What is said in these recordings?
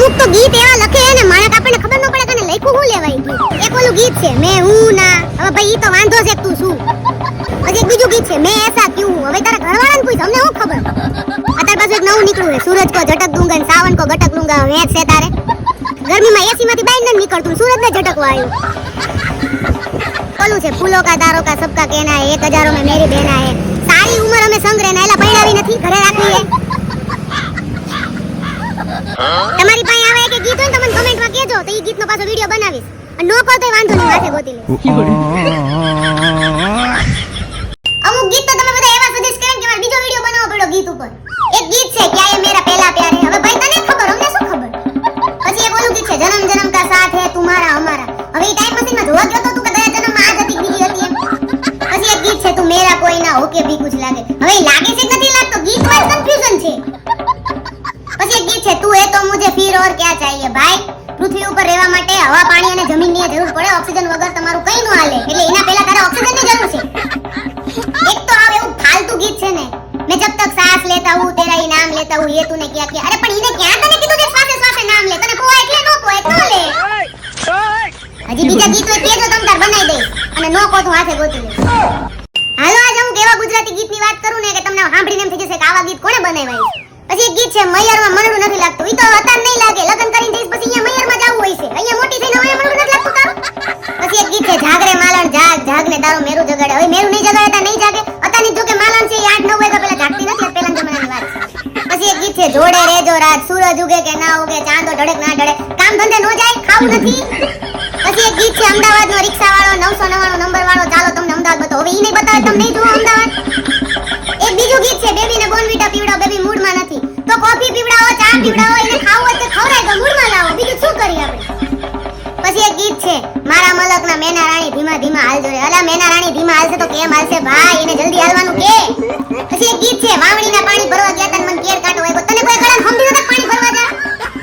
અમુક તો ગીત એવા લખે ને માણસ આપણને ખબર ન પડે કે લખ્યું શું લેવાય ગયું. એક ઓલું ગીત છે મેં હું ના, હવે ભાઈ ઈ તો વાંધો છે તું શું. પછી એક બીજું ગીત છે મેં એસા ક્યું, હવે તારા ઘરવાળાને પૂછ અમને શું ખબર. અત્યારે પાછું એક નવું નીકળ્યું છે સૂરજ કો ઝટક દૂંગા ને સાવન કો ગટક દૂંગા, વેચ છે તારે. ગરમીમાં એસી માંથી બહાર ન નીકળતું, સૂરજને ઝટકવા આવ્યું. ઓલું છે ફૂલો કા તારો કા સબકા કહેના હે, એક હજારો में मेरी बहना है, सारी उम्र हमें संग रहना, એલા પૈણાવી નથી ઘરે રાખવી હે. તમારી પાસે આવે કે ગીત હોય તો મને કમેન્ટમાં કહેજો તો ઈ ગીતનો પાછો વિડિયો બનાવીશ. અને નો કહો તોય વાંધો નહીં, માથે ગોતી લઈશ. અમુક ગીત તો તમે બધા એવા સજેસ્ટ કરે કે મારે બીજો વિડિયો બનાવવો પડ્યો ગીત ઉપર. એક ગીત છે ક્યા ये मेरा पहला प्यार है, હવે ભાઈ તને ખબર અમને શું ખબર. પછી એક ઓલું ગીત છે જન્મ જન્મ કા સાથ है तुम्हारा हमारा, હવે ઈ ટાઈમ મશીનમાં જોવા ગયો તો તું કે દયા જન્મમાં આ જ હતી બીજી હતી એમ. પછી એક ગીત છે તું मेरा कोई ना होके भी कुछ लागे, હવે ઈ લાગે છે કે નથી લાગતો ગીતમાં કન્ફ્યુઝન છે. પછી એક ગીત છે તું હે તો મુझे फिर और क्या चाहिए, ભાઈ પૃથ્વી ઉપર રહેવા માટે હવા પાણી અને જમીનની જરૂર પડે, ઓક્સિજન વગર તમારું કંઈ ન હાલે, એટલે એના પહેલા તારે ઓક્સિજનની જરૂર છે. એક તો આવે એવું ફાલતુ ગીત છે ને मैं जब तक सांस लेता हूँ तेरा ही नाम लेता हूँ, ये तूने क्या किया. અરે પણ ઈને ક્યાં તને કીધું કે શ્વાસે શ્વાસે નામ લે, તને પોવા એટલે નો પોય તો લે. હજી બીજા ગીત હોય કેજો તમ તાર બનાવી દઈશ, અને નો કો તો હાથે ગોતી લઈશ. હાલો આજ હું કેવા ગુજરાતી ગીતની વાત કરું ને કે તમને સાંભળીને એમ થઈ જશે કે આવા ગીત કોણે બનાવ્યા. પછી એક ગીત છે મયરમાં મનડું નથી લાગતું, ઈ તો અત્યાર નહીં લાગે, લગન કરીને જઈશ પછી અહીંયા મયરમાં જાવું હોય છે, અહીંયા મોટી થઈને હવે મનડું નથી લાગતું તારું. પછી એક ગીત છે જાગરે માલણ જાગ જાગ ને તારો મેરું જગાડે, હવે મેરું નહીં જગાડે તા નહીં જાગે. અત્યારની જો કે માલણ છે 8-9 વાગ્યા પહેલા જાગતી નથી, પહેલા જમાનાની વાત છે. પછી એક ગીત છે જોડે રેજો રાત, સૂરજ ઉગે કે ના ઉગે, ચાંદો ઢળે ના ઢળે, કામ ધંધે નો જાય ખાવું નથી. પછી એક ગીત છે અમદાવાદનો રિક્ષા વાળો 999 નંબર વાળો, ચાલો તમને અમદાવાદ બતાવો, હવે ઈ નહીં બતાવે તમે નહીં જોવો અમદાવાદ. એક બીજું ગીત છે બેબીને બોર્નવિટા પીવડાવો, બેબી મૂડમાં નથી તો કોફી પીવડાવો, ચા પીવડાવો, એને ખાવું હોય તો ખવડાય તો મૂડમાં લાવો, બીજું શું કરીએ આપણે. પછી એક ગીત છે મારા મલકના મેના રાણી ધીમા ધીમા હાલજો રે, અલા મેના રાણી ધીમા હાલશે તો કેમ હાલશે ભાઈ, એને જલ્દી હાલવાનું કે. પછી એક ગીત છે વાવણીના પાણી ભરવા ગયા તને મન કેર કાટો હોય, તને કોઈ કળમ સમજી નતા પાણી ભરવા જા.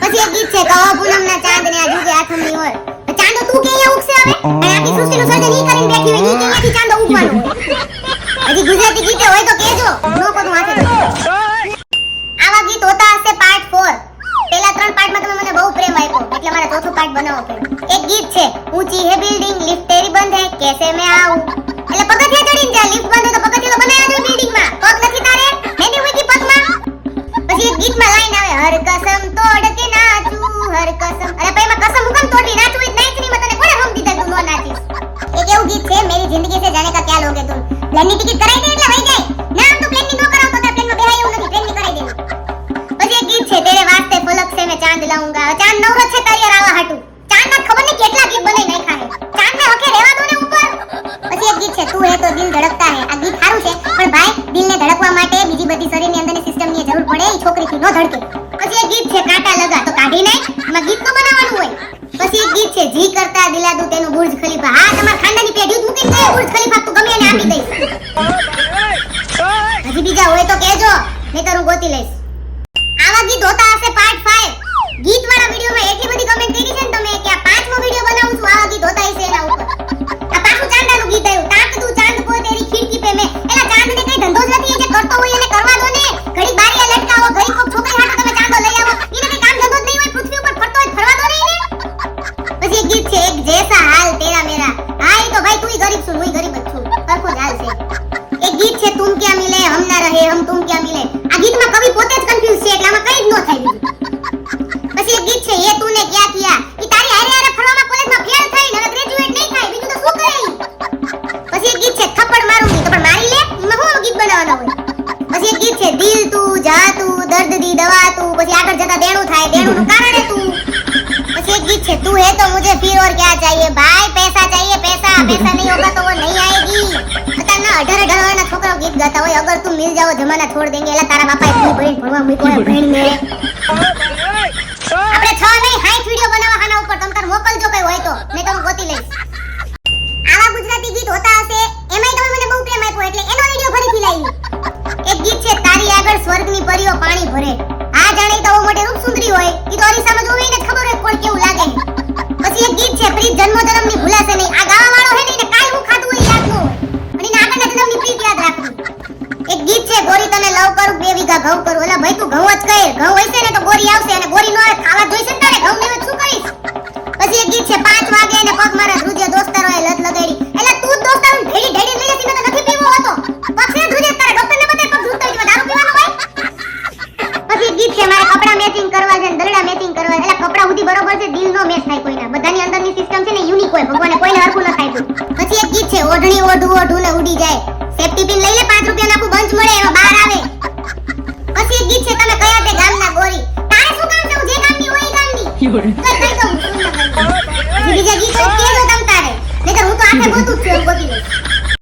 પછી એક ગીત છે કહો પૂનમના ચાંદને આ જુગે આઠમની ઓર, ચાંદો તું કે અહીંયા ઉગશે હવે, અને આખી સૃષ્ટિનું સર્જન ઈ કરીને બેઠી હોય, ઈ કે અહીંયાથી ચાંદો ઉગવાનો હોય. હજી ગુજરાતી ગીતે હોય તો કહેજો, નો કોતું હાથે. આવા ગીત હોતા હશે પાર્ટ 4, પહેલા 3 પાર્ટમાં તમે મને બહુ પ્રેમ આપ્યો એટલે મારે ચોથું પાર્ટ બનાવવો પડ્યો. એક ગીત છે ઊંચી હે બિલ્ડિંગ લિફ્ટ તેરી બંધ હે કેસે મેં આઉં, એટલે પગથિયા ચડીને જા, લિફ્ટ બંધ તો પગથિયા તો બનાવ્યા છે બિલ્ડિંગમાં, પગ નથી તારે મેંદી હોય કે પગમાં. પછી એક ગીતમાં લાઈન આવે હર કસમ તોડ કે નાચું હર કસમ, અરે ભાઈ માં કસમ હુકમ તોડી નાચું ઈ નાચની માં તને કોણે હમ દીધા તું નો નાચીસ. એક એવું ગીત છે મેરી જિંદગી સે જાને કા ક્યા લોગે તુમ, પ્લેનની ટિકિટ કરાઈ દે એટલે વઈ જાય ના, આમ તો પ્લેનની નો કરાવ તો પ્લેનમાં બેહાય એવું નથી, પ્લેનની કરાઈ દેવી. પછી એક ગીત છે તેરે વાસ્તે ફલક સે મેં ચાંદ લાઉંગા, ચાંદ નવરો છે તારી રાવા હાટુ, ચાંદ ના ખબર નહીં કેટલા ગીત બનાઈ નાખ્યા હે, ચાંદ ને હકે રહેવા દો ને ઉપર. પછી એક ગીત છે તું હે તો દિલ ધડકતા હે, આ ગીત સારું છે પણ ભાઈ દિલને ધડકવા માટે બીજી બધી શરીરની અંદરની સિસ્ટમની જરૂર પડે, ઈ છોકરીથી નો ધડકે. પછી એક ગીત છે કાંટા લગા તો કાઢી નાખ, એમાં ગીત તો બનાવવાનું હોય. પછી એક ગીત છે જી કરતા દિલાદુ તેનું બુર્જ ખલીફા, હા તમારા ખાનદાની પેઢી જ મૂકીને જાય બુર્જ ખલીફા તું ગમે એને આપી દઈશ. હજી બીજા હોય તો કહેજો નહીતર હું ગોતી લઈશ. આવા ગીત હોતા હશે પાર્ટ 5, ગીત વાળા વિડિયોમાં એટલી બધી કમેન્ટ કરી છે ને તમે કે આ 5મો વિડિયો બનાવું છું આવા ગીત હોતા હશે એના ઉપર. આ પાછું ચાંદાનું ગીત આવ્યું તાક તું ચાંદ કો તેરી ખિડકી પે મેં, એલા ચાંદને કઈ ધંધો જ નથી, એ જે કરતો હોય એને કરવા દો ને, ઘડી બારીયા લટકાવો, ઘડી કોક છોકરી હાટો તમે ચાંદો લઈ આવો, એને કઈ કામ ધંધો જ નહીં હોય, પૃથ્વી ઉપર ફરતો હોય ફરવા દો ને એને. પછી એક ગીત છે એક જૈસા હાલ તેરા મેરા, હા ઈ તો ભાઈ તુંય ગરીબ છું હુંય ગરીબ જ છું, સરખો જ હાલ છે. એક ગીત છે તુમ ક્યાં મિલે હમ ના રહે હમ તુમ ક્યાં મિલે, આ ગીતમાં કવિ પોતે જ કન્ફ્યુઝ છે એટલે આમાં કઈ જ ન થાય બીજું. પછી એક ગીત છે ये तूने क्या किया, ઈ તારી હારે હારે ફરવામાં કોલેજમાં ફેલ થઈને હવે ગ્રેજ્યુએટ નહીં થાય, બીજું તો શું કરે ઈ. પછી એક ગીત છે થપ્પડ મારૂંગી તો પણ મારી લે, એમાં શું ગીત બનાવવાનો હોય. પછી એક ગીત છે દિલ તું જા તું દર્દ દી દવા તું, પછી આગળ જતા દેણું થાય દેણુંનું કારણ તું. પછી એક ગીત છે તું હે તો मुझे फिर और क्या चाहिए, भाई पैसा चाहिए पैसा, पैसा नहीं होगा तो वो नहीं आएगी. અત્યારના 18 વર્ષના છોકરાઓ ગીત ગાતા હોય અગર તું મિલ જાઓ જમાના છોડ દેંગે, એલા તારા બાપાએ ફી ભરીને ભણવા મૂક્યો હે ભણીને. આપણે 6 નહીં 60 વિડિયો બનાવવા આના ઉપર, તમ તાર મોકલજો કઈ હોય તો નહીં તો હું ગોતી લઈશ. આવા ગુજરાતી ગીત હોતા હશે એમાંય તમે મને બહુ પ્રેમ આપ્યો એટલે એનો વિડિયો ફરીથી લાવી. એક ગીત છે તારી આગળ સ્વર્ગની પરીઓ પાણી ભરે, આ જાણે તો બહુ મોટી રૂપ સુંદરી હોય, ઈ તો અરીસામાં જોવે એને ખબર હોય કોણ કેવું લાગે. પછી એક ગીત છે પ્રીત જન્મો જન્મની ભૂલાશે નહીં, આ ગાવા વાળો હે ને એને કાઈ હું ખાધું હોય યાદ ન હોય, અને એના આગળના જન્મની પ્રીત યાદ રાખવી. એક ગીત છે ગોરી તને લવ કરું 2 વીઘા ઘઉં કરું, ઓલા ભાઈ તું ઘઉં જ કહે, ઘઉં હશે ને તો ગોરી આવશે, અને ગોરી નો આવે ખાવા જોઈશે ને તારે હોય, ભગવાને કોઈને હરખું ન આપ્યું. પછી એક ગીત છે ઓઢણી ઓઢું ઓઢું ને ઉડી જાય, સેફટી પિન લઈ લે 5 રૂપિયાનું આખું બંચ મળે એમાં બહાર આવે. પછી એક ગીત છે તમે કયા તે ગામના ગોરી, તારે શું કામ છે, હું જે ગામની હોય એ ગામની. કઈ કઈ તો બીજા ગીતો કેજો તમ તારે, નહીતર હું તો આખે ગોતું જ છું, એમ ગોતી લઈશ.